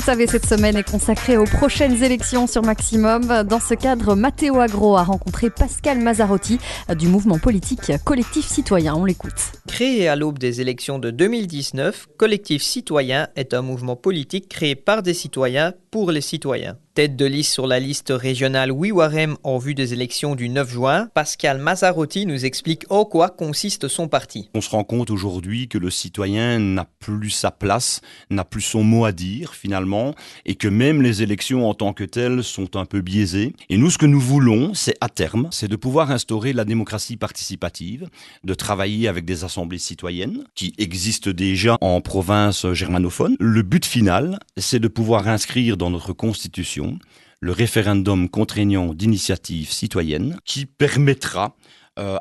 savez, cette semaine est consacrée aux prochaines élections sur Maximum. Dans ce cadre, Matteo Agro a rencontré Pascal Mazzarotti du mouvement politique Collectif Citoyen. On l'écoute. Créé à l'aube des élections de 2019, Collectif Citoyen est un mouvement politique créé par des citoyens pour les citoyens. Tête de liste sur la liste régionale Oui-Warem en vue des élections du 9 juin, Pascal Mazzarotti nous explique en quoi consiste son parti. On se rend compte aujourd'hui que le citoyen n'a plus sa place, n'a plus son mot à dire finalement, et que même les élections en tant que telles sont un peu biaisées. Et nous, ce que nous voulons, c'est à terme, c'est de pouvoir instaurer la démocratie participative, de travailler avec des assemblées citoyennes qui existent déjà en province germanophone. Le but final, c'est de pouvoir inscrire dans notre constitution le référendum contraignant d'initiative citoyenne qui permettra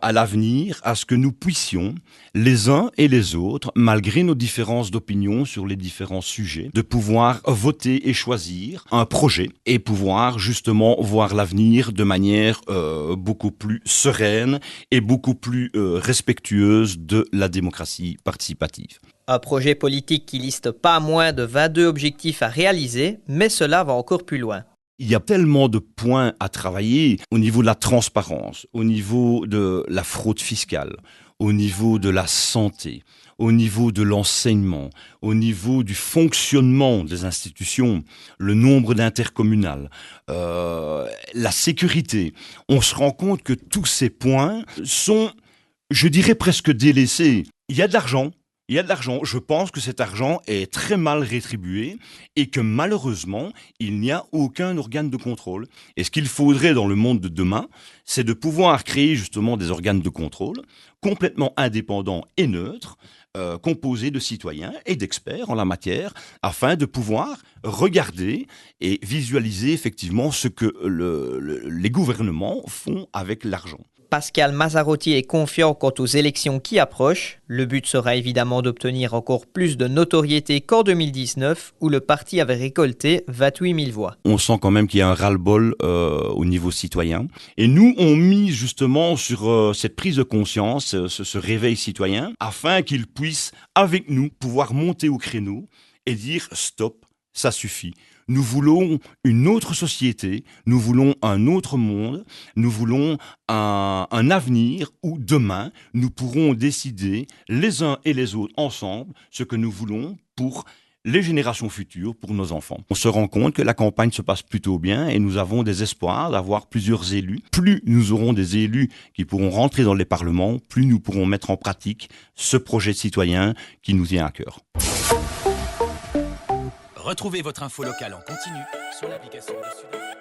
à l'avenir à ce que nous puissions, les uns et les autres, malgré nos différences d'opinion sur les différents sujets, de pouvoir voter et choisir un projet et pouvoir justement voir l'avenir de manière beaucoup plus sereine et beaucoup plus respectueuse de la démocratie participative. Un projet politique qui liste pas moins de 22 objectifs à réaliser, mais cela va encore plus loin. Il y a tellement de points à travailler au niveau de la transparence, au niveau de la fraude fiscale, au niveau de la santé, au niveau de l'enseignement, au niveau du fonctionnement des institutions, le nombre d'intercommunales, la sécurité. On se rend compte que tous ces points sont, je dirais, presque délaissés. Il y a de l'argent. Il y a de l'argent. Je pense que cet argent est très mal rétribué et que malheureusement, il n'y a aucun organe de contrôle. Et ce qu'il faudrait dans le monde de demain, c'est de pouvoir créer justement des organes de contrôle complètement indépendants et neutres, composés de citoyens et d'experts en la matière, afin de pouvoir regarder et visualiser effectivement ce que les gouvernements font avec l'argent. Pascal Mazzarotti est confiant quant aux élections qui approchent. Le but sera évidemment d'obtenir encore plus de notoriété qu'en 2019, où le parti avait récolté 28 000 voix. On sent quand même qu'il y a un ras-le-bol au niveau citoyen. Et nous, on mise justement sur cette prise de conscience, ce réveil citoyen, afin qu'ils puissent, avec nous, pouvoir monter au créneau et dire « stop ». Ça suffit. Nous voulons une autre société, nous voulons un autre monde, nous voulons un avenir où demain, nous pourrons décider les uns et les autres ensemble ce que nous voulons pour les générations futures, pour nos enfants. On se rend compte que la campagne se passe plutôt bien et nous avons des espoirs d'avoir plusieurs élus. Plus nous aurons des élus qui pourront rentrer dans les parlements, plus nous pourrons mettre en pratique ce projet citoyen qui nous tient à cœur. Retrouvez votre info locale en continu sur l'application de Sud.